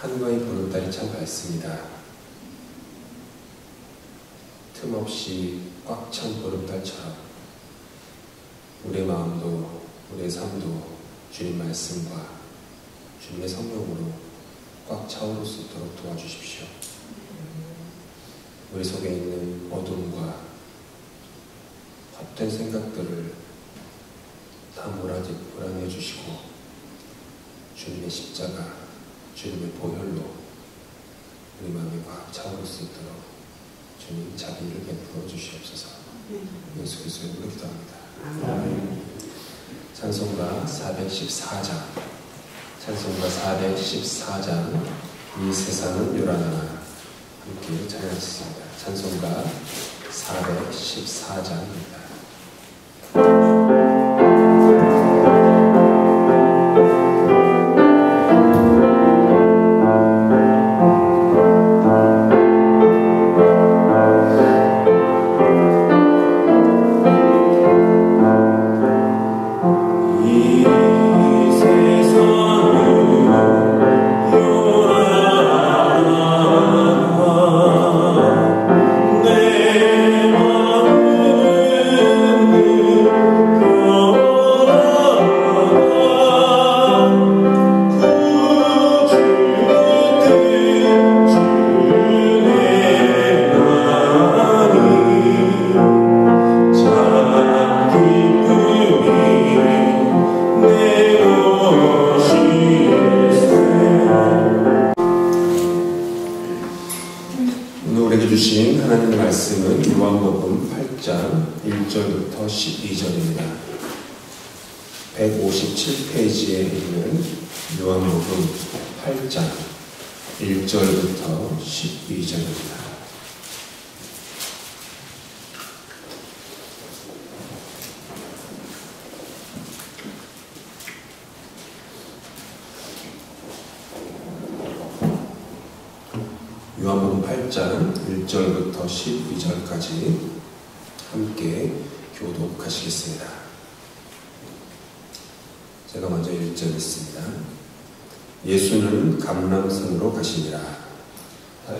한가위 보름달이 참 밝습니다. 틈없이 꽉 찬 보름달처럼 우리의 마음도 우리의 삶도 주님 말씀과 주님의 성령으로 꽉 차오를 수 있도록 도와주십시오. 우리 속에 있는 어둠과 헛된 생각들을 다 몰아내 주시고 주님의 십자가, 주님의 보혈로 우리 마음이 꽉 차오를 수 있도록 주님 자비를 베풀어 주시옵소서. 예수 그리스도의 이름으로 기도합니다. 찬송가 414장, 찬송가 414장, 이 세상은 요란하나 함께 찬양하겠습니다. 찬송가 414장입니다. 주신 하나님의 말씀은 요한복음 8장 1절부터 12절입니다. 157페이지에 있는 요한복음 8장 1절부터 12절입니다. 요한복음 8장 1절부터 12절까지 함께 교독하시겠습니다. 제가 먼저 1절 읽습니다. 예수는 감람산으로 가시니라.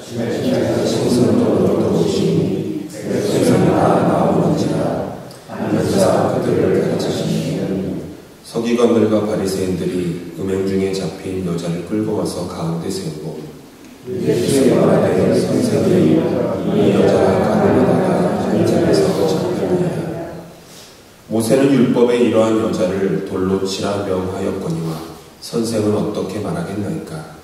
생선으로 들어오시니 백성이 다 나오는지라 앉아서 그들을 가르치시니 서기관들과 바리새인들이 음행 중에 잡힌 여자를 끌고 와서 가운데 세우고 예수께 말하되 선생님이 이 여자가 가늠하다가 현장에서 잡혔느냐. 모세는 율법에 이러한 여자를 돌로 치라 명하였거니와 선생은 어떻게 말하겠나이까.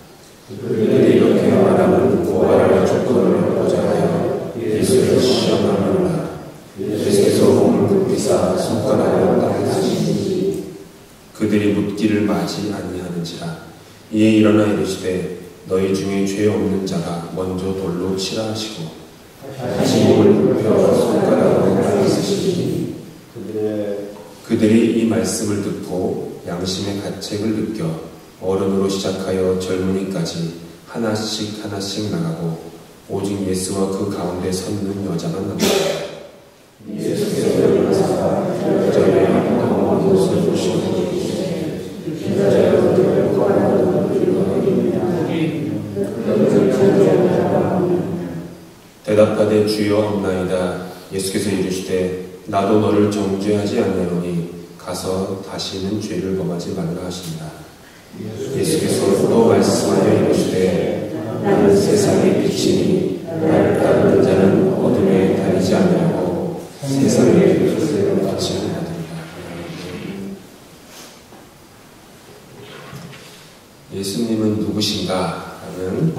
그들이 이렇게 말하면 고발할 조건을 얻고자 하여 예수를 시험하느라. 예수께서 몸을 굽히사 손가락으로 땅에 쓰시니 그들이 묻기를 마지 아니하는지라. 이에 일어나 이르시되 너희 중에 죄 없는 자가 먼저 돌로 치라 하시고 다시 몸을 굽혀 손가락으로 땅에 쓰시니 그들이 이 말씀을 듣고 양심의 가책을 느껴 어른으로 시작하여 젊은이까지 하나씩 하나씩 나가고 오직 예수와 그 가운데 섰는 여자만 남았다. 예수께서 일어나사 여자의 한 옷을 보시고 대답하되 주여 없나이다. 예수께서 이르시되 나도 너를 정죄하지 아니하노니 가서 다시는 죄를 범하지 말라 하시니라. 예수께서 또 말씀하여 이르시되 나는 세상의 빛이니 나를 따르는 자는 어둠에 다니지 아니하고 세상의 빛을 받지 아니하리라. 예수님은 누구신가? 라는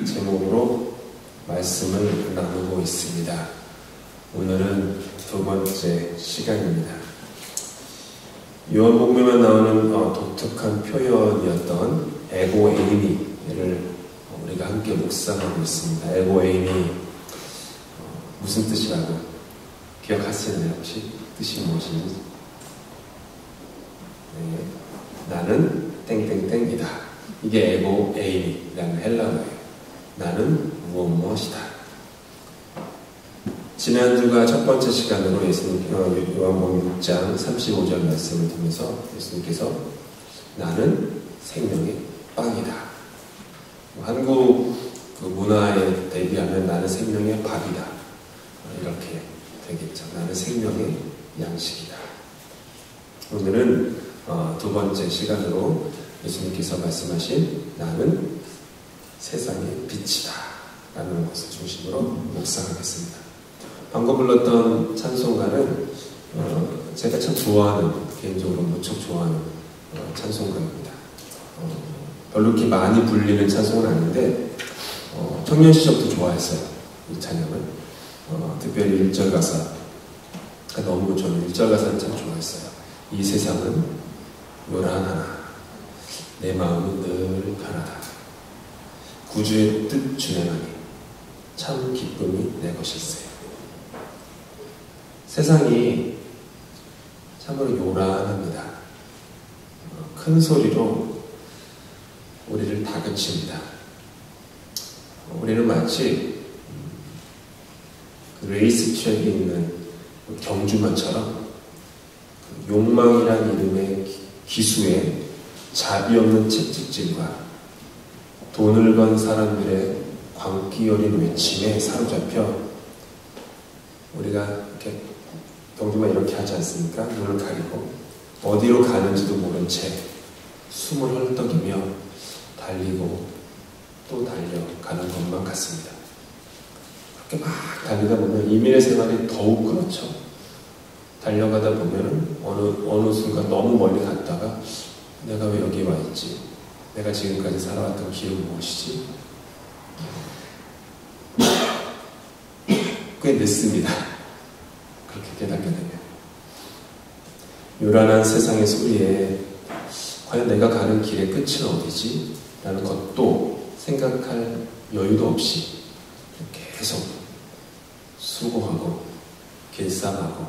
제목으로 말씀을 나누고 있습니다. 오늘은 두 번째 시간입니다. 요한복음에만 나오는 독특한 표현이었던 에고에이미를 우리가 함께 묵상하고 있습니다. 에고에이미 무슨 뜻이라고 기억하시나요? 혹시 뜻이 무엇인지? 네, 나는 땡땡땡이다. 이게 에고에이미라는 헬라어예요. 나는 무엇이다. 지난주가 첫 번째 시간으로 예수님 요한복음 6장 35절 말씀을 통해서 예수님께서 나는 생명의 빵이다. 한국 그 문화에 대비하면 나는 생명의 밥이다. 이렇게 되겠죠. 나는 생명의 양식이다. 오늘은 두 번째 시간으로 예수님께서 말씀하신 나는 세상의 빛이다 라는 것을 중심으로 묵상하겠습니다. 방금 불렀던 찬송가는 제가 참 좋아하는, 개인적으로 무척 좋아하는 찬송가입니다. 별로 이렇게 많이 불리는 찬송은 아닌데 청년 시절부터 좋아했어요. 이 찬양을. 특별히 1절 가사, 너무 저는 1절 가사를 참 좋아했어요. 이 세상은 요란하나 내 마음은 늘 편하다. 구주의 뜻 준행하니 참 기쁨이 내 것일세. 세상이 참으로 요란합니다. 큰 소리로 우리를 다그칩니다. 우리는 마치 그 레이스 트랙에 있는 경주마처럼 욕망이란 이름의 기수에 자비 없는 채찍질과 돈을 건 사람들의 광기 어린 외침에 사로잡혀 우리가 이렇게 경주만 이렇게 하지 않습니까? 눈을 가리고 어디로 가는지도 모른 채 숨을 헐떡이며 달리고 또 달려가는 것만 같습니다. 그렇게 막 달리다 보면 이민의 생활이 더욱 그렇죠. 달려가다 보면 어느 순간 너무 멀리 갔다가 내가 왜 여기 와 있지? 내가 지금까지 살아왔던 길은 무엇이지? 꽤 늦습니다. 그렇게 깨닫게 되면. 요란한 세상의 소리에 과연 내가 가는 길의 끝은 어디지? 라는 것도 생각할 여유도 없이 계속 수고하고 길쌈하고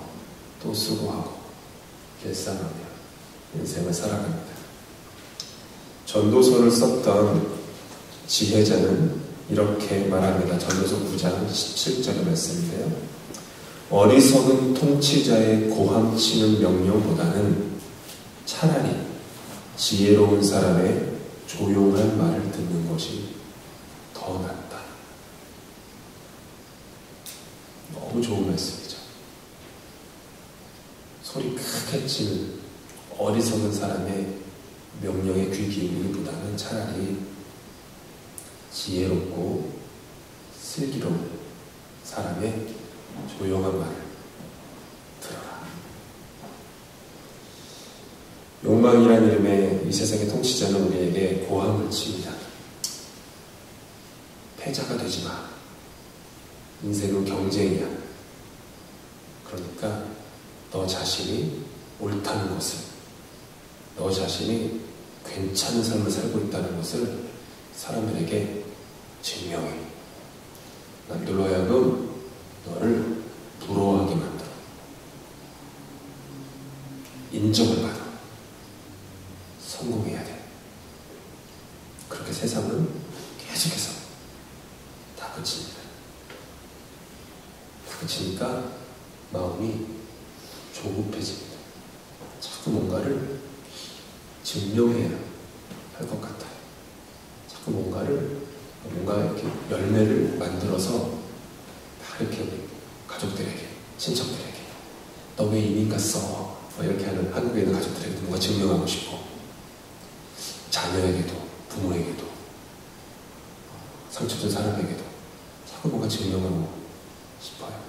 또 수고하고 길쌈하며 인생을 살아갑니다. 전도서를 썼던 지혜자는 이렇게 말합니다. 전도서 9장 17절의 말씀인데요. 어리석은 통치자의 고함치는 명령보다는 차라리 지혜로운 사람의 조용한 말을 듣는 것이 더 낫다. 너무 좋은 말씀이죠. 소리 크게 치는 어리석은 사람의 명령에 귀 기울이기보다는 차라리 지혜롭고 슬기로운 사람의 조용한 말을 들어라. 욕망이라는 이름의 이 세상의 통치자는 우리에게 고함을 칩니다. 패자가 되지 마. 인생은 경쟁이야. 그러니까 너 자신이 옳다는 것을, 너 자신이 괜찮은 삶을 살고 있다는 것을 사람들에게 증명해. 남들로 하여금 너를 부러워하게 만들어. 인정을 받아. 성공해야 돼. 그렇게 세상은 계속해서 다그칩니다. 다그치니까 마음이 조급해집니다. 자꾸 뭔가를 증명해야 할 것 같아요. 자꾸 뭔가 이렇게 열매를 만들어서 다 이렇게 가족들에게, 친척들에게 너 왜 이민 갔어? 이렇게 하는 한국에 있는 가족들에게 뭔가 증명하고 싶고, 자녀에게도, 부모에게도, 상처 준 사람에게도 자꾸 뭔가 증명하고 싶어요.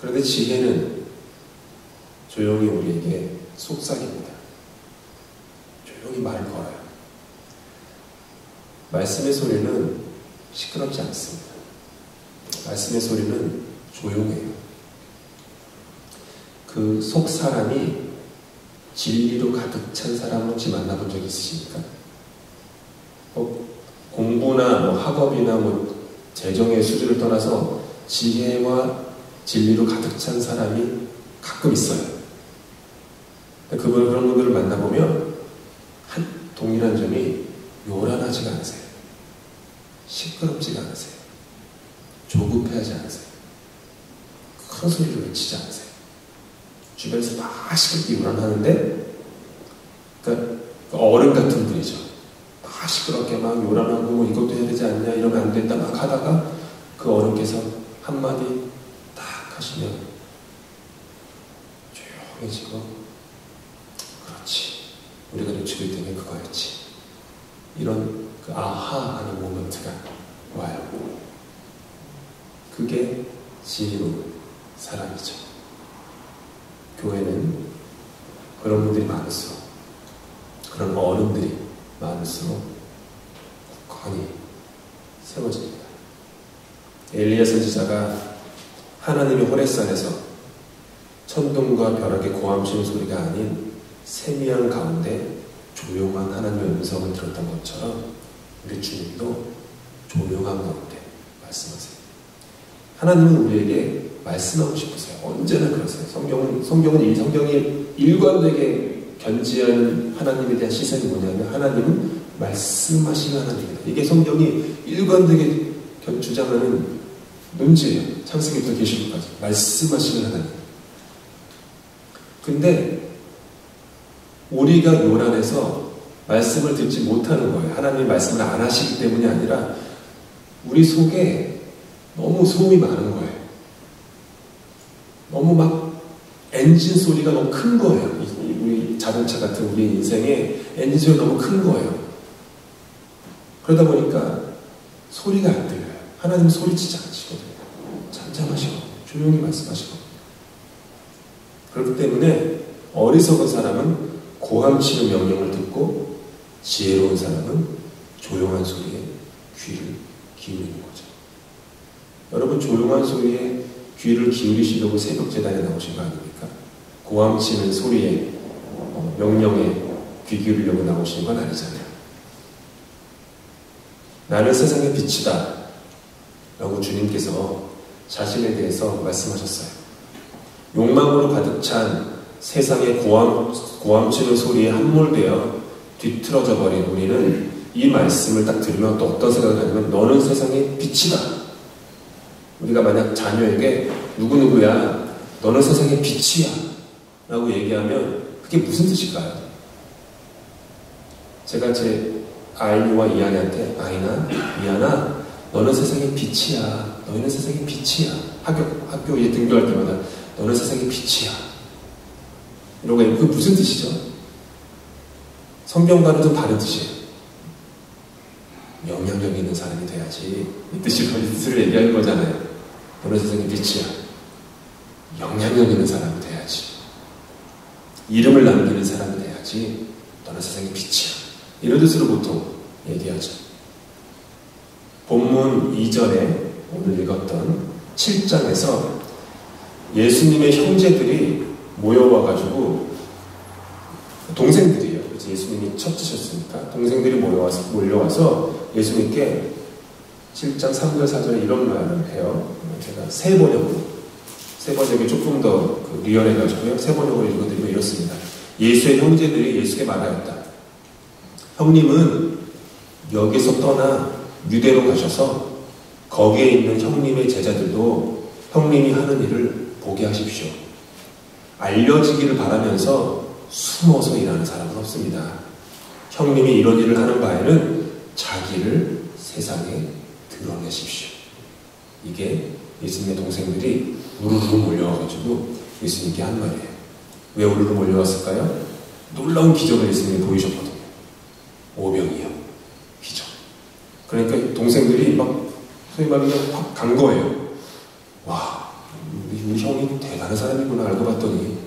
그런데 지혜는 조용히 우리에게 속삭입니다. 조용히 말을 걸어요. 말씀의 소리는 시끄럽지 않습니다. 말씀의 소리는 조용해요. 그 속 사람이 진리로 가득 찬 사람 혹시 만나본 적 있으십니까? 공부나 학업이나 재정의 수준을 떠나서 지혜와 진리로 가득 찬 사람이 가끔 있어요. 그런 분들을 만나보면 동일한 점이 요란하지가 않으세요. 시끄럽지가 않으세요. 조급해하지 않으세요. 큰 소리로 외치지 않으세요. 주변에서 막 시끄럽게 요란하는데, 그러니까 어른 같은 분이죠. 막 시끄럽게 막 요란하고 이것도 해야 되지 않냐, 이러면 안 된다 막 하다가 그 어른께서 한마디 딱 하시면 조용해지고, 그렇지, 우리가 놓치고 있던 게 그거였지, 이런 그 아하 하는 모멘트가 와요. 그게 지혜로운 사람이죠. 교회는 그런 분들이 많을수록, 그런 어른들이 많을수록 굳건히 세워집니다. 엘리야 선지자가 하나님의 호레산에서 천둥과 벼락의 고함치는 소리가 아닌 세미한 가운데 조용한 하나님의 음성을 들었던 것처럼 우리 주님도 조용한 가운데 말씀하세요. 하나님은 우리에게 말씀하고 싶으세요. 언제나 그러세요. 성경이 일관되게 견지하는 하나님에 대한 시선이 뭐냐면, 하나님은 말씀하시는 하나님이다. 이게 성경이 일관되게 주장하는 논지예요. 창세기부터 계시록까지 말씀하시는 하나님. 근데 우리가 요란해서 말씀을 듣지 못하는 거예요. 하나님이 말씀을 안 하시기 때문이 아니라 우리 속에 너무 소음이 많은 거예요. 너무 막 엔진 소리가 너무 큰 거예요. 우리 자동차 같은 우리 인생에 엔진 소리가 너무 큰 거예요. 그러다 보니까 소리가 안 들려요. 하나님은 소리치지 않으시거든요. 잠잠하시고 조용히 말씀하시고. 그렇기 때문에 어리석은 사람은 고함치는 명령을 듣고, 지혜로운 사람은 조용한 소리에 귀를 기울이는 거죠. 여러분, 조용한 소리에 귀를 기울이시려고 새벽 제단에 나오신 거 아닙니까? 고함치는 소리에, 명령에 귀 기울이려고 나오신 건 아니잖아요. 나는 세상의 빛이다 라고 주님께서 자신에 대해서 말씀하셨어요. 욕망으로 가득 찬 세상의 고함치는 소리에 함몰되어 뒤틀어져 버린 우리는 이 말씀을 딱 들으면 또 어떤 생각을 하냐면, 너는 세상의 빛이다. 우리가 만약 자녀에게 누구누구야, 너는 세상의 빛이야 라고 얘기하면 그게 무슨 뜻일까요? 제가 제 아이와 이한이한테, 아이나, 이한아, 너는 세상의 빛이야. 너희는 세상의 빛이야. 학교에 등교할 때마다 너는 세상의 빛이야. 이러고 그게 무슨 뜻이죠? 성경과는 좀 다른 뜻이에요. 영향력 있는 사람이 돼야지. 이 뜻을 얘기하는 거잖아요. 너는 세상의 빛이야. 영향력 있는 사람이 돼야지. 이름을 남기는 사람이 돼야지. 너는 세상의 빛이야. 이런 뜻으로 보통 얘기하죠. 본문 2절에 오늘 읽었던 7장에서 예수님의 형제들이 모여와가지고, 동생들이에요. 그래서 예수님이 첫째셨으니까 동생들이 몰려와서 예수님께 7장 3절 4절에 이런 말을 해요. 제가 세 번역이 조금 더 리얼해가지고요. 세 번역으로 읽어드리면 이렇습니다. 예수의 형제들이 예수께 말하였다. 형님은 여기서 떠나 유대로 가셔서 거기에 있는 형님의 제자들도 형님이 하는 일을 보게 하십시오. 알려지기를 바라면서 숨어서 일하는 사람은 없습니다. 형님이 이런 일을 하는 바에는 자기를 세상에 드러내십시오. 이게 예수님의 동생들이 우르르 몰려와가지고 예수님께 한 말이에요. 왜 우르르 몰려왔을까요? 놀라운 기적을 예수님이 보이셨거든요. 오병이어 기적. 그러니까 동생들이 막 소위 말하면 확 간 거예요. 와, 우리 형이 대단한 사람이구나 알고 봤더니.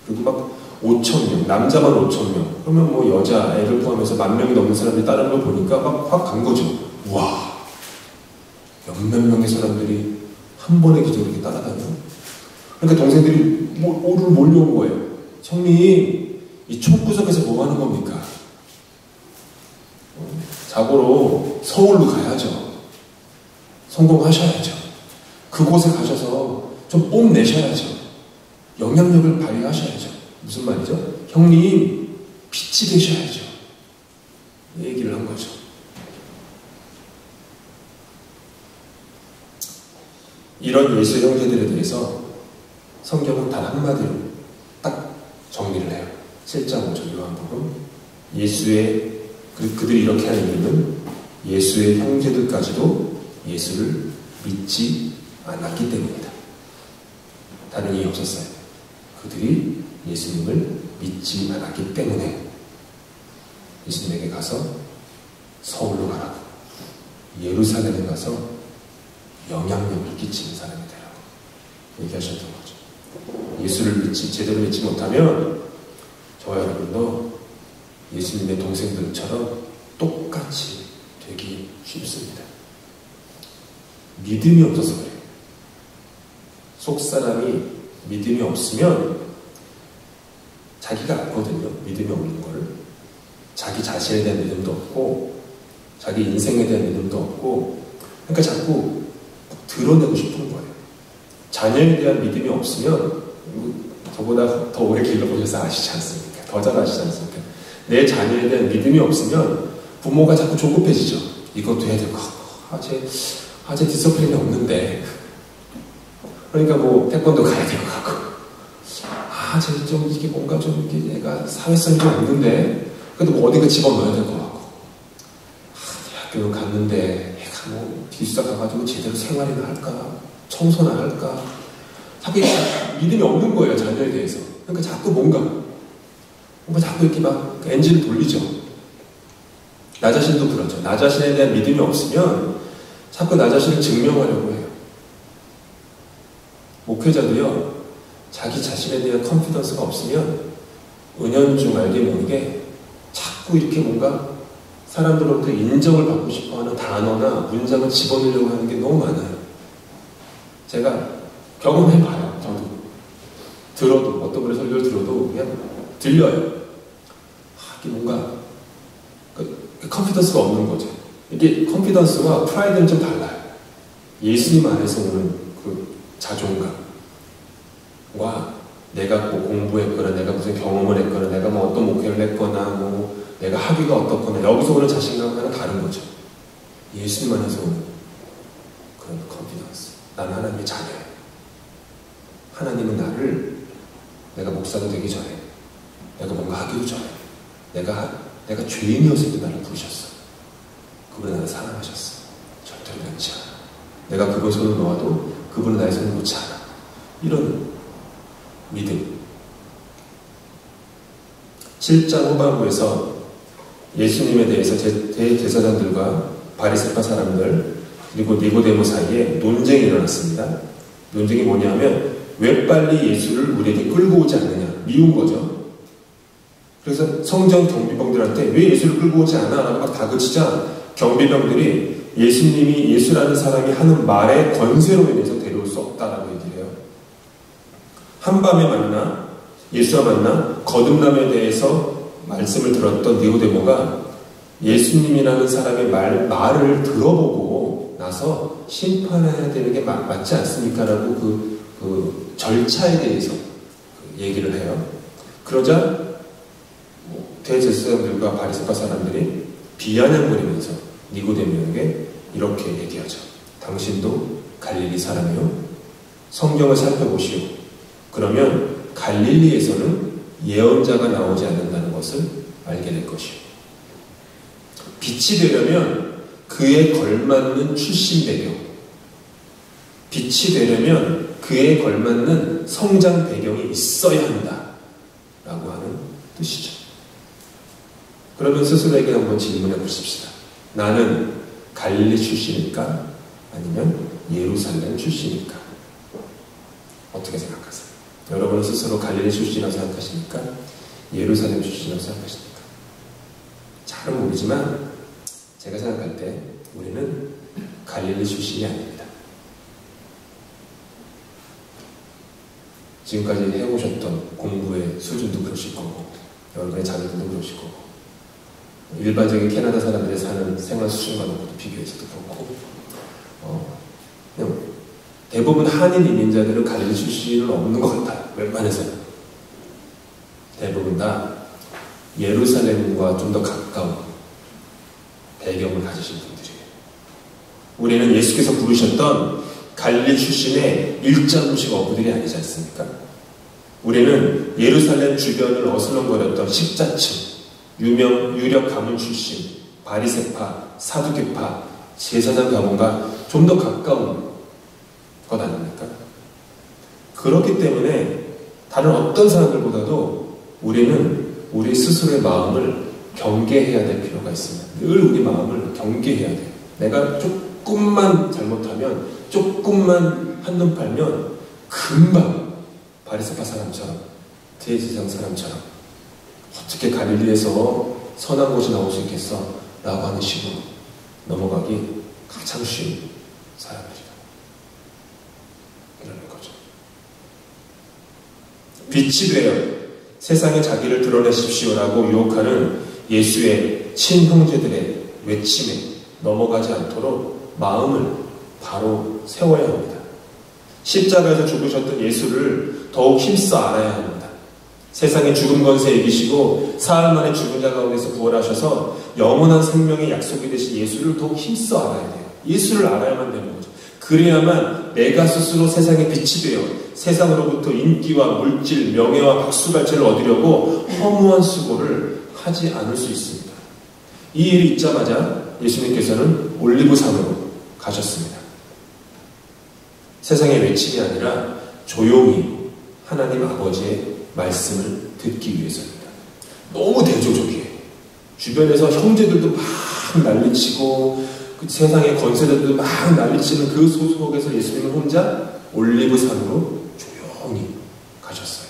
그리고 막 5,000명, 남자만 5,000명, 그러면 뭐 여자 애를 포함해서 10,000명이 넘는 사람들이 따르는 걸 보니까 막 확 간 거죠. 와, 몇몇 명의 사람들이 한 번의 기적을 이렇게 따라다녀. 그러니까 동생들이 오르르 몰려온 거예요. 형님, 이 촌구석에서 뭐 하는 겁니까? 자고로 서울로 가야죠. 성공하셔야죠. 그곳에 가셔서 좀 뽐내셔야죠. 영향력을 발휘하셔야죠. 무슨 말이죠? 형님, 빛이 되셔야죠. 이 얘기를 한 거죠. 이런 예수 형제들에 대해서 성경은 단 한마디로 딱 정리를 해요. 7장 5절 요한복음. 예수의 그들이 이렇게 하는 이유는 예수의 형제들까지도 예수를 믿지 않았기 때문입니다. 다른 이유 없었어요. 그들이 예수님을 믿지 않았기 때문에 예수님에게 가서 서울로 가라고, 예루살렘에 가서 영향력을 끼치는 사람이 되라고 얘기하셨던 거죠. 예수를 제대로 믿지 못하면 저와 여러분도 예수님의 동생들처럼 똑같이 되기 쉽습니다. 믿음이 없어서 그래요. 속사람이 믿음이 없으면 자기가 알거든요. 믿음이 없는 거를. 자기 자신에 대한 믿음도 없고 자기 인생에 대한 믿음도 없고, 그러니까 자꾸 드러내고 싶은 거예요. 자녀에 대한 믿음이 없으면, 저보다 더 오래 길러보셔서 아시지 않습니까? 더 잘 아시지 않습니까? 내 자녀에 대한 믿음이 없으면 부모가 자꾸 조급해지죠. 이것도 해야 되고, 쟤 디서플린이 없는데, 그러니까 뭐 태권도 가야 될 것 같고, 쟤 좀 이게 뭔가 좀 이게 얘가 사회성이 좀 없는데, 그래도 뭐 어디가 집어넣어야 될 것 같고, 대학교를 갔는데 애가 뭐 기숙사 가가지고 제대로 생활이나 할까, 청소나 할까, 자꾸 믿음이 없는 거예요, 자녀에 대해서. 그러니까 자꾸 뭔가 자꾸 이렇게 막 엔진을 돌리죠. 나 자신도 그렇죠. 나 자신에 대한 믿음이 없으면 자꾸 나 자신을 증명하려고 해요. 목회자도요, 자기 자신에 대한 컨피던스가 없으면 은연중 알게 모르게 자꾸 이렇게 뭔가 사람들로부터 인정을 받고 싶어하는 단어나 문장을 집어넣으려고 하는 게 너무 많아요. 제가 경험해봐요. 저도 들어도, 어떤 분의 설교를 들어도 그냥 들려요. 이게 뭔가 컨피던스가 없는 거죠. 이게 컨피던스와 프라이드는 좀 달라요. 예수님 안에서 오는 그 자존감과 내가 뭐 공부했거나 내가 무슨 경험을 했거나 내가 뭐 어떤 목회를 했거나 뭐 내가 학위가 어떻거나 여기서 오는 자신감과는 다른 거죠. 예수님 안에서 오는 그런 컨피던스. 난 하나님의 자녀예요. 하나님은 나를, 내가 목사가 되기 전에, 내가 뭔가 하기도 전에, 내가 죄인이었을 때 나를 부르셨어. 그분은 나를 사랑하셨어. 절대로 변치 않아. 내가 그걸 손을 놓아도 그분은 나의 손을 놓지 않아. 이런 믿음. 7장 후반부에서 예수님에 대해서 대제사장들과 바리새파 사람들 그리고 니고데모 사이에 논쟁이 일어났습니다. 논쟁이 뭐냐면 왜 빨리 예수를 우리에게 끌고 오지 않느냐, 미운 거죠. 그래서 성전 경비병들한테 왜 예수를 끌고 오지 않아? 라고 막 다그치자 경비병들이 예수님이, 예수라는 사람이 하는 말의 권세로 인해서 데려올 수 없다라고 얘기를 해요. 한밤에 만나, 예수와 만나 거듭남에 대해서 말씀을 들었던 니고데모가 예수님이라는 사람의 말을 들어보고 나서 심판해야 되는 게 맞지 않습니까? 라고 그 절차에 대해서 얘기를 해요. 그러자 대제사장들과 바리새파 사람들이 비아냥거리면서 니고데모에게 이렇게 얘기하죠. 당신도 갈릴리 사람이요? 성경을 살펴보시오. 그러면 갈릴리에서는 예언자가 나오지 않는다는 것을 알게 될 것이오. 빛이 되려면 그에 걸맞는 출신 배경, 빛이 되려면 그에 걸맞는 성장 배경이 있어야 한다 라고 하는 뜻이죠. 그러면 스스로에게 한번 질문해 보십시다. 나는 갈릴리 출신일까? 아니면 예루살렘 출신일까? 어떻게 생각하세요? 여러분은 스스로 갈릴리 출신이라고 생각하십니까? 예루살렘 출신이라고 생각하십니까? 잘은 모르지만 제가 생각할 때 우리는 갈릴리 출신이 아닙니다. 지금까지 해오셨던 공부의 수준도 그러실 거고 여러분의 자녀들도 그러실 거고 일반적인 캐나다 사람들이 사는 생활 수준과도 비교해서도 그렇고 그냥 대부분 한인 이민자들은 갈릴리 출신은 없는 것 같아요. 웬만해서는 대부분 다 예루살렘과 좀 더 가까운 배경을 가지신 분들이에요. 우리는 예수께서 부르셨던 갈릴리 출신의 일자무식 어부들이 아니지 않습니까? 우리는 예루살렘 주변을 어슬렁거렸던 식자층, 유력 가문 출신, 바리새파, 사두개파, 제사장 가문과 좀 더 가까운 것 아닙니까? 그렇기 때문에 다른 어떤 사람들보다도 우리는 우리 스스로의 마음을 경계해야 될 필요가 있습니다. 늘 우리 마음을 경계해야 돼요. 내가 조금만 잘못하면, 조금만 한눈 팔면 금방 바리새파 사람처럼, 대제사장 사람처럼 어떻게 갈릴리에서 선한 곳이 나올 수 있겠어? 라고 하는 식으로 넘어가기 가장 쉬운 사람들이다. 이러는 거죠. 빛이 되어 세상에 자기를 드러내십시오라고 유혹하는 예수의 친형제들의 외침에 넘어가지 않도록 마음을 바로 세워야 합니다. 십자가에서 죽으셨던 예수를 더욱 힘써 알아야 합니다. 세상의 죽음 권세 이기시고 사흘 만에 죽은 자 가운데서 부활하셔서 영원한 생명의 약속이 되신 예수를 더욱 힘써 알아야 돼요. 예수를 알아야만 되는 거죠. 그래야만 내가 스스로 세상의 빛이 되어 세상으로부터 인기와 물질, 명예와 박수갈채를 얻으려고 허무한 수고를 하지 않을 수 있습니다. 이 일이 있자마자 예수님께서는 올리브산으로 가셨습니다. 세상의 외침이 아니라 조용히 하나님 아버지의 말씀을 듣기 위해서입니다. 너무 대조적이에요. 주변에서 형제들도 막 난리치고 그 세상의 권세들도 막 난리치는 그 속에서 예수님은 혼자 올리브산으로 조용히 가셨어요.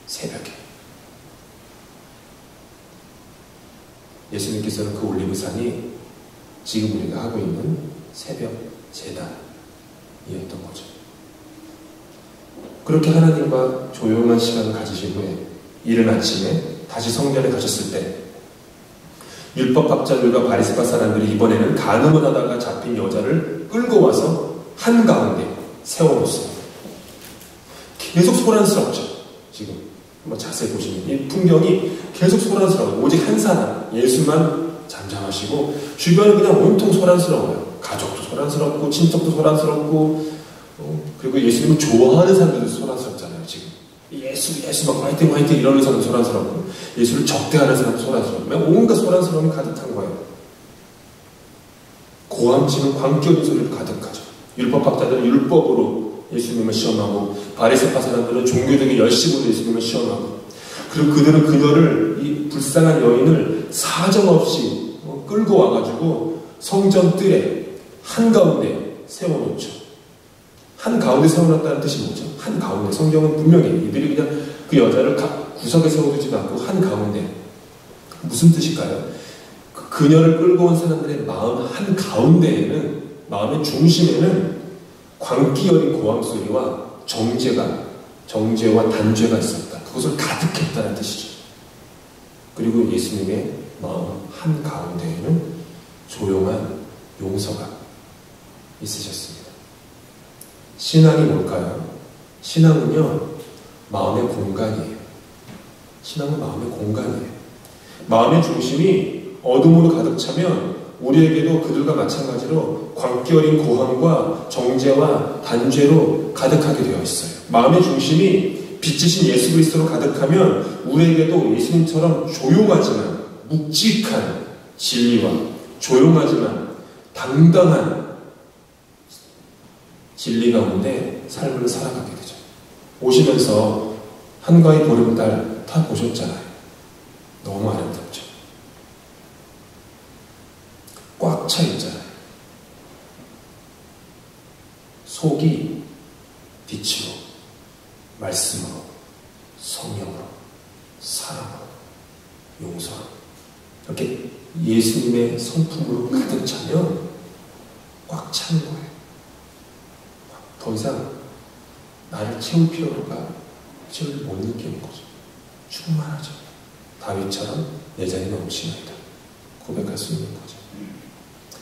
새벽에. 예수님께서는 그 올리브산이 지금 우리가 하고 있는 새벽 제단이었던 거죠. 그렇게 하나님과 조용한 시간을 가지신 후에 이른 아침에 다시 성전에 가셨을 때 율법학자들과 바리새파 사람들이 이번에는 간음을 하다가 잡힌 여자를 끌고 와서 한가운데 세워놓습니다. 계속 소란스럽죠. 지금 한번 자세히 보시면 이 풍경이 계속 소란스러워요. 오직 한 사람 예수만 잠잠하시고 주변은 그냥 온통 소란스러워요. 가족도 소란스럽고 친척도 소란스럽고 그리고 예수님을 좋아하는 사람들도 소란스럽잖아요. 지금 예수 막 화이팅 이러는 사람도 소란스럽고 예수를 적대하는 사람도 소란스럽고 온갖 소란스러움이 가득한 거예요. 고함치는 광기어린 소리로 가득하죠. 율법학자들은 율법으로 예수님을 시험하고 바리새파 사람들은 종교적인 열심으로 예수님을 시험하고 그리고 그들은 그녀를 이 불쌍한 여인을 사정없이 끌고 와가지고 성전 뜰에 한가운데 세워놓죠. 한가운데 세워놨다는 뜻이 뭐죠? 한가운데. 성경은 분명히 이들이 그냥 그 여자를 각 구석에 세워두지도 않고 한가운데. 무슨 뜻일까요? 그녀를 끌고 온 사람들의 마음 한가운데에는, 마음의 중심에는 광기 어린 고함 소리와 정죄와 단죄가 있었다. 그것을 가득했다는 뜻이죠. 그리고 예수님의 마음 한가운데에는 조용한 용서가 있으셨습니다. 신앙이 뭘까요? 신앙은요, 마음의 공간이에요. 신앙은 마음의 공간이에요. 마음의 중심이 어둠으로 가득 차면 우리에게도 그들과 마찬가지로 광기 어린 고함과 정죄와 단죄로 가득하게 되어 있어요. 마음의 중심이 빛이신 예수 그리스도로 가득하면 우리에게도 예수님처럼 조용하지만 묵직한 진리와 조용하지만 당당한 진리 가운데 삶을 살아가게 되죠. 오시면서 한가위 보름달 다 보셨잖아요. 너무 아름답죠. 꽉 차 있잖아요. 속이 빛으로, 말씀으로, 성령으로, 사랑으로, 용서로 이렇게 예수님의 성품으로 가득 차면 꽉 차는 거예요. 더 이상 나를 채울 필요가 못 느끼는 거죠. 충만하죠. 다윗처럼 내 자리 넘치나이다 고백할 수 있는 거죠.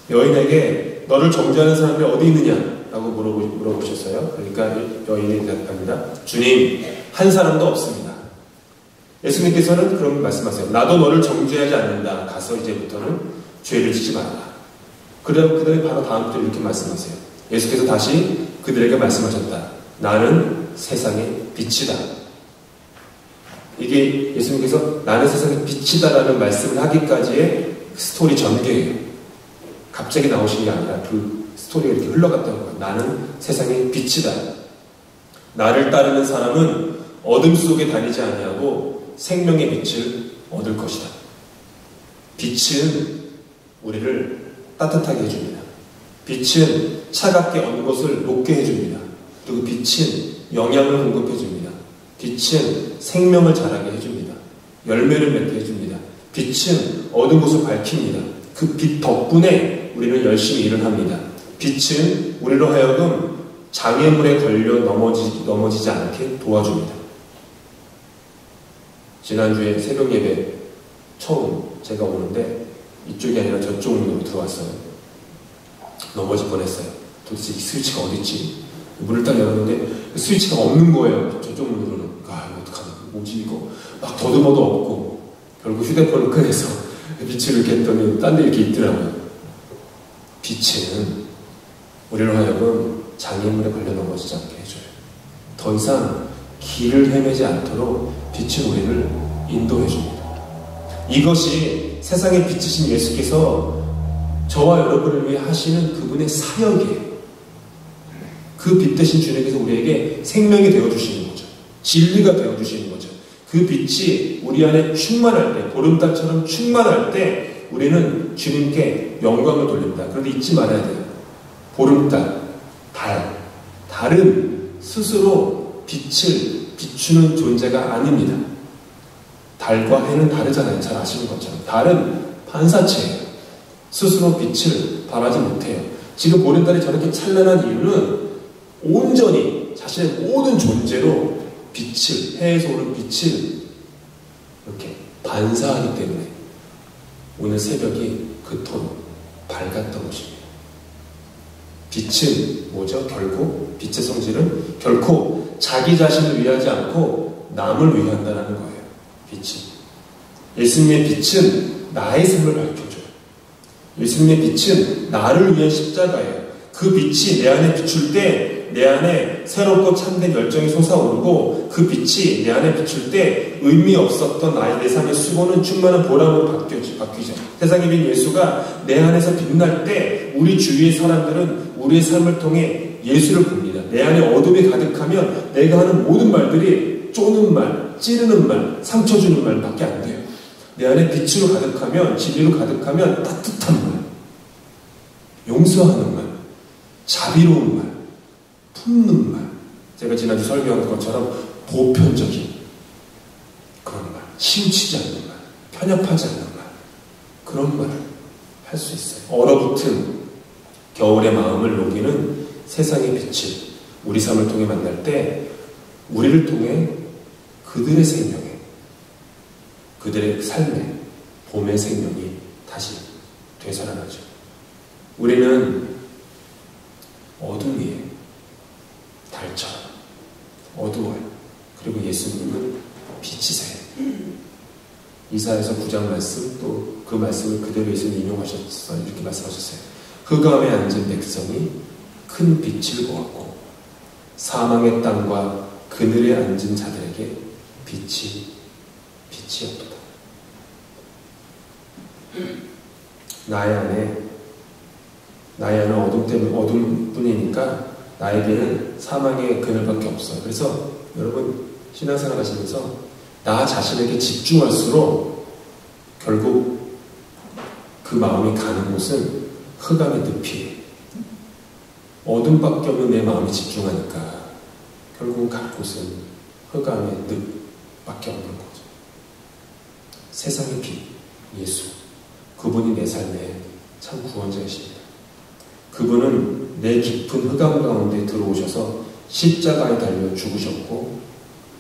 여인에게 너를 정죄하는 사람이 어디 있느냐? 라고 물어보셨어요. 그러니까 여인이 대답합니다. 주님, 한 사람도 없습니다. 예수님께서는 그런 말씀하세요. 나도 너를 정죄하지 않는다. 가서 이제부터는 죄를 지지 말라. 그다음에 바로 다음 주 이렇게 말씀하세요. 예수께서 다시 그들에게 말씀하셨다. 나는 세상의 빛이다. 이게 예수님께서 나는 세상의 빛이다라는 말씀을 하기까지의 스토리 전개예요. 갑자기 나오신 게 아니라 그 스토리가 이렇게 흘러갔다는 거예요. 나는 세상의 빛이다. 나를 따르는 사람은 어둠 속에 다니지 아니하고 생명의 빛을 얻을 것이다. 빛은 우리를 따뜻하게 해줍니다. 빛은 차갑게 얻는 것을 녹게 해줍니다. 그리고 빛은 영양을 공급해줍니다. 빛은 생명을 자라게 해줍니다. 열매를 맺게 해줍니다. 빛은 어두운 곳을 밝힙니다. 그 빛 덕분에 우리는 열심히 일을 합니다. 빛은 우리로 하여금 장애물에 걸려 넘어지지 않게 도와줍니다. 지난주에 새벽 예배 처음 제가 오는데 이쪽이 아니라 저쪽 문으로 들어왔어요. 넘어질 뻔했어요. 도대체 이 스위치가 어딨지? 문을 딱 열었는데 스위치가 없는 거예요. 저쪽 문으로는. 아, 어떡하나. 뭐지 이거. 막 더듬어도 없고 결국 휴대폰을 꺼내서 빛을 이렇게 했더니 딴 데 이렇게 있더라고요. 빛은 우리로 하여금 장애물에 걸려 넘어지지 않게 해줘요. 더 이상 길을 헤매지 않도록 빛은 우리를 인도해줍니다. 이것이 세상의 빛이신 예수께서 저와 여러분을 위해 하시는 그분의 사역이에요. 그 빛 대신 주님께서 우리에게 생명이 되어주시는 거죠. 진리가 되어주시는 거죠. 그 빛이 우리 안에 충만할 때, 보름달처럼 충만할 때 우리는 주님께 영광을 돌립니다. 그런데 잊지 말아야 돼요. 보름달, 달은 스스로 빛을 비추는 존재가 아닙니다. 달과 해는 다르잖아요. 잘 아시는 것처럼. 달은 반사체예요. 스스로 빛을 발하지 못해요. 지금 보름달이 저렇게 찬란한 이유는 온전히 자신의 모든 존재로 빛을, 해에서 오는 빛을 이렇게 반사하기 때문에 오늘 새벽이 그토록 밝았던 것입니다. 빛은 뭐죠? 결국 빛의 성질은 결코 자기 자신을 위하지 않고 남을 위한다는 거예요. 빛이. 예수님의 빛은 나의 삶을 밝혀줘요. 예수님의 빛은 나를 위한 십자가예요. 그 빛이 내 안에 비출 때 내 안에 새롭고 참된 열정이 솟아오르고 그 빛이 내 안에 비출 때 의미 없었던 내 삶의 수고는 충만한 보람으로 바뀌죠. 세상의 빛 예수가 내 안에서 빛날 때 우리 주위의 사람들은 우리의 삶을 통해 예수를 봅니다. 내 안에 어둠이 가득하면 내가 하는 모든 말들이 쪼는 말, 찌르는 말, 상처 주는 말밖에 안 돼요. 내 안에 빛으로 가득하면, 진리로 가득하면 따뜻한 말, 용서하는 말, 자비로운 말, 품는 말, 제가 지난주 설교한 것처럼 보편적인 그런 말, 치우치지 않는 말, 편협하지 않는 말, 그런 말을 할 수 있어요. 얼어붙은 겨울의 마음을 녹이는 세상의 빛을 우리 삶을 통해 만날 때 우리를 통해 그들의 생명에, 그들의 삶에 봄의 생명이 다시 되살아나죠. 우리는 어둠 위에 달처럼 어두워요. 그리고 예수님은 빛이세요. 이사야서 9장 말씀, 또 그 말씀을 그대로 예수님 인용하셨어요. 이렇게 말씀하셨어요. 흑암에 앉은 백성이 큰 빛을 보았고 사망의 땅과 그늘에 앉은 자들에게 빛이 없도다. 나의 안에 어둠뿐이니까 나에게는 사망의 그늘밖에 없어요. 그래서 여러분 신앙생활 하시면서 나 자신에게 집중할수록 결국 그 마음이 가는 곳은 흑암의 늪이에요. 어둠밖에 없는 내 마음이 집중하니까 결국 갈 곳은 흑암의 늪밖에 없는 거죠. 세상의 빛, 예수, 그분이 내 삶의 참 구원자이십니다. 그분은 내 깊은 흑암 가운데 들어오셔서 십자가에 달려 죽으셨고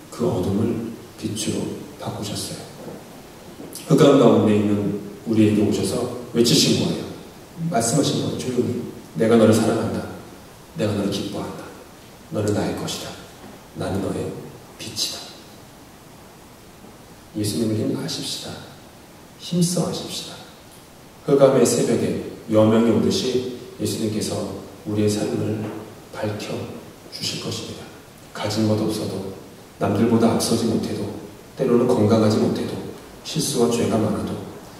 그 어둠을 빛으로 바꾸셨어요. 흑암 가운데 있는 우리에게 오셔서 외치신 거예요. 말씀하신 거예요. 조용히. 내가 너를 사랑한다. 내가 너를 기뻐한다. 너는 나의 것이다. 나는 너의 빛이다. 예수님을 힘하십시다. 힘써 하십시다. 흑암의 새벽에 여명이 오듯이 예수님께서 우리의 삶을 밝혀 주실 것입니다. 가진 것 없어도 남들보다 앞서지 못해도 때로는 건강하지 못해도 실수와 죄가 많아도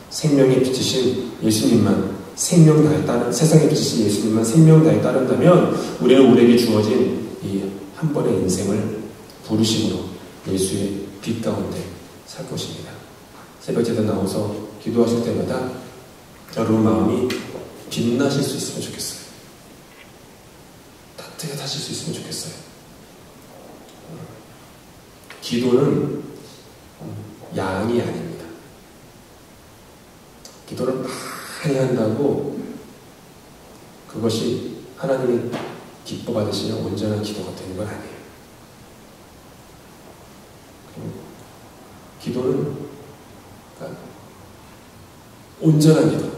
생명의 빛이신 예수님만 생명 다해 따른 세상의 빛이신 예수님만 생명 다해 따른다면 우리는 우리에게 주어진 이 한 번의 인생을 부르심으로 예수의 빛 가운데 살 것입니다. 새벽제단 나와서 기도하실 때마다 여러분 마음이 빛나실 수 있으면 좋겠어요. 따뜻하실 수 있으면 좋겠어요. 기도는 양이 아닙니다. 기도를 많이 한다고 그것이 하나님이 기뻐 받으시는 온전한 기도가 되는 건 아니에요. 기도는 그러니까 온전한 기도.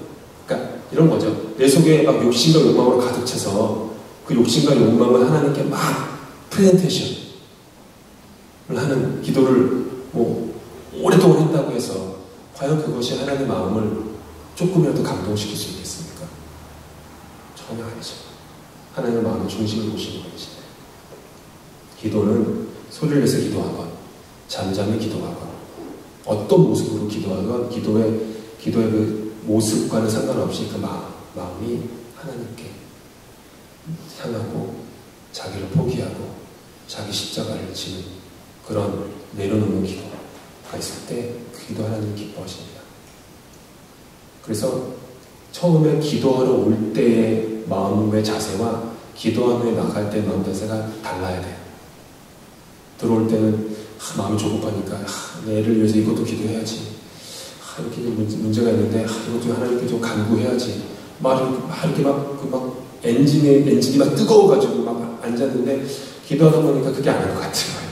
그러니까 이런 거죠. 내 속에 막 욕심과 욕망으로 가득 차서 그 욕심과 욕망을 하나님께 막 프레젠테이션을 하는 기도를 뭐 오랫동안 했다고 해서 과연 그것이 하나님의 마음을 조금이라도 감동시킬 수 있겠습니까? 전혀 아니죠. 하나님의 마음의 중심을 보시는 분이시네. 기도는 소리를 내서 기도하건 잠잠히 기도하건 어떤 모습으로 기도하건 기도의 그 모습과는 상관없이 그 마음이 하나님께 향하고 자기를 포기하고 자기 십자가를 지는 그런 내려놓는 기도가 있을 때 그 기도 하나님 기뻐하십니다. 그래서 처음에 기도하러 올 때의 마음의 자세와 기도하며 나갈 때의 마음 자세가 달라야 돼요. 들어올 때는 마음이 조급하니까 내 애를 위해서 이것도 기도해야지. 이렇게 문제가 있는데 이것도 하나님께 좀 간구해야지. 이렇게 막 엔진이 막 뜨거워가지고 막 앉았는데 기도하다 보니까 그게 안 할 것 같은 거예요.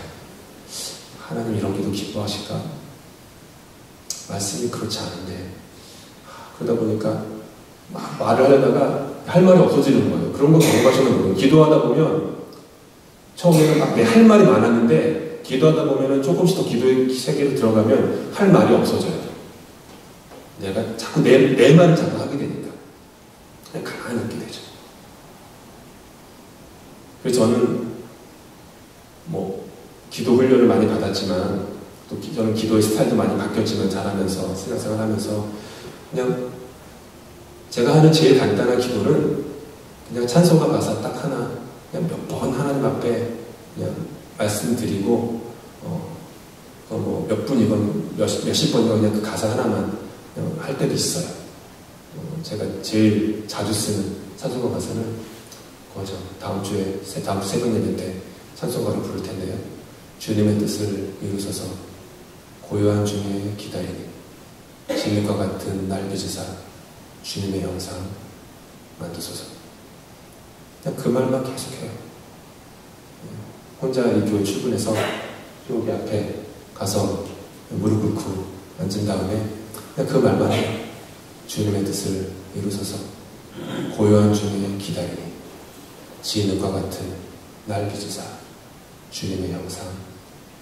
하나님 이런 기도 기뻐하실까? 말씀이 그렇지 않은데 그러다 보니까 막 말을 하려다가 할 말이 없어지는 거예요. 그런 거 경험하시는 거예요. 기도하다 보면 처음에는 막 내 할 말이 많았는데 기도하다 보면은 조금씩 더 기도의 세계로 들어가면 할 말이 없어져요. 내가 자꾸 내 말을 자꾸 하게 되니까 그냥 가만히 있게 되죠. 그래서 저는 뭐 기도 훈련을 많이 받았지만 또 저는 기도의 스타일도 많이 바뀌었지만 자라면서 신앙생활 하면서 그냥 제가 하는 제일 간단한 기도는 그냥 찬송가 가사 딱 하나 그냥 몇 번 하나님 앞에 그냥 말씀드리고 뭐 몇 분이건 몇십 번이건 그냥 그 가사 하나만 할 때도 있어요. 제가 제일 자주 쓰는 찬송가 가사는 그거죠. 다음 주 새벽 예배 때 찬송가를 부를 텐데요. 주님의 뜻을 이루소서 고요한 중에 기다리니 진흙과 같은 날 빚으사 주님의 형상 만드소서. 그냥 그 말만 계속해요. 혼자 이 교회 출근해서 여기 앞에 가서 무릎 꿇고 앉은 다음에 그냥 그 말만 해요. 주님의 뜻을 이루소서 고요한 중에 기다리니 진흙과 같은 날 빚으사 주님의 형상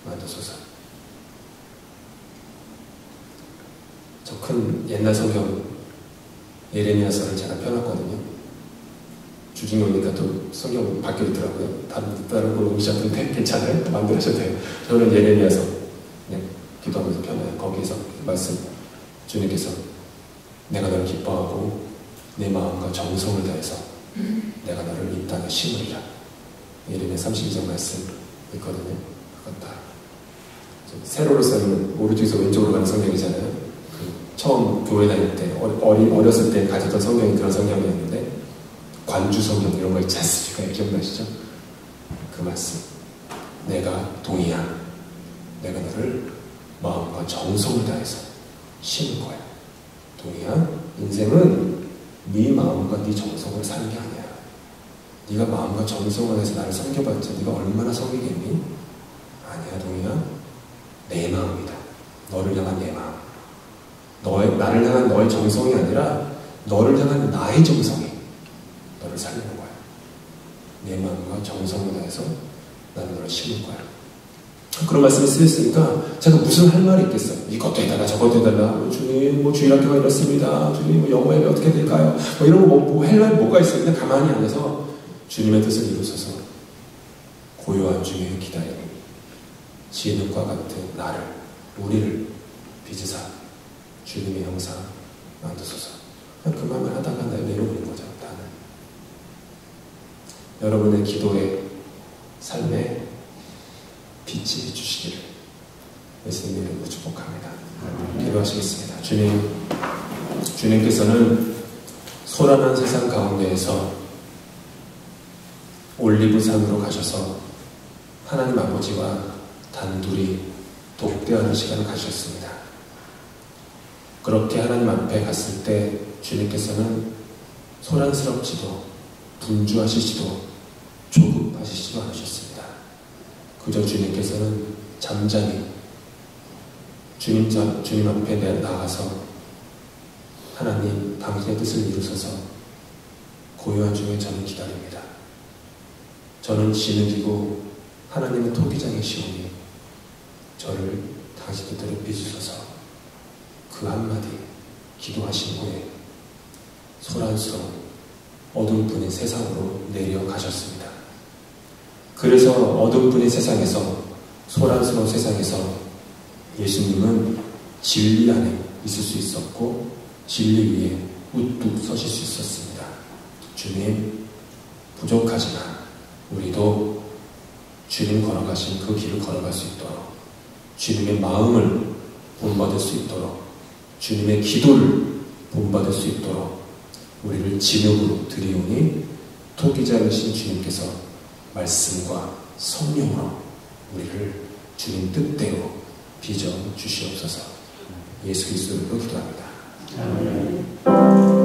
만드소서. 저 큰 옛날 성경 예레미야서를 제가 펴놨거든요. 주중에 오니까 또 성경 바뀌더라고요. 다른 걸 오시셨는데 괜찮아요? 만들으셔도 돼요. 저는 예레미야서 그냥 기도하면서 펴놔요. 거기에서 말씀 주님께서 내가 너를 기뻐하고 내 마음과 정성을 다해서 내가 너를 이 땅에 심으리라. 예레미야 32장 말씀 있거든요. 그건 다 세로로 써있는 오른쪽에서 왼쪽으로 가는 성경이잖아요. 처음 교회 다닐 때 어렸을 때 가졌던 성경이 그런 성경이었는데 관주 성경 이런 거 있지 않습니까? 기억나시죠? 그 말씀 내가 동의한 내가 너를 마음과 정성을 다해서 심은 거야. 동의한 인생은 네 마음과 네 정성을 사는 게 아니야. 네가 마음과 정성을 해서 나를 섬겨봤자 네가 얼마나 섬기겠니? 아니야. 동의한 내 마음이다. 너를 향한 내 마음. 나를 향한 너의 정성이 아니라 너를 향한 나의 정성이 너를 살리는 거야. 내 마음과 정성을 다해서 나는 너를 심을 거야. 그런 말씀이 쓰였으니까 제가 무슨 할 말이 있겠어요. 이것도 해달라 저것도 해달라. 주님 주일학교가 이렇습니다. 주님 영어 예배 어떻게 될까요? 이런 거 할 말 뭐가 있어요. 그냥 가만히 앉아서 주님의 뜻을 이루소서 고요한 중에 기다리니 진흙과 같은 나를 우리를 빚으사 주님의 형상 만드소서. 그 말만 하다가 내려오는 거죠. 나는 여러분의 기도에 삶에 빛이 주시기를 예수님 이름으로 축복합니다. 기도하시겠습니다. 주님께서는 소란한 세상 가운데에서 올리브산으로 가셔서 하나님 아버지와 단둘이 독대하는 시간을 가셨습니다. 그렇게 하나님 앞에 갔을 때 주님께서는 소란스럽지도 분주하시지도 조급하시지도 않으셨습니다. 그저 주님께서는 잠잠히 주님 앞에 나가서 하나님 당신의 뜻을 이루소서 고요한 중에 저는 기다립니다. 저는 진흙이고 하나님은 토기장이시오니 저를 당신 뜻대로 빚으소서. 그 한마디 기도하신 후에 소란스러운 어둠뿐인 세상으로 내려가셨습니다. 그래서 어둠뿐인 세상에서, 소란스러운 세상에서 예수님은 진리 안에 있을 수 있었고 진리 위에 우뚝 서실 수 있었습니다. 주님, 부족하지만 우리도 주님 걸어가신 그 길을 걸어갈 수 있도록, 주님의 마음을 본받을 수 있도록, 주님의 기도를 본받을 수 있도록 우리를 진흙으로 드리오니 토기장이신 주님께서 말씀과 성령으로 우리를 주님 뜻대로 빚어 주시옵소서. 예수 그리스도로 기도합니다. 아멘.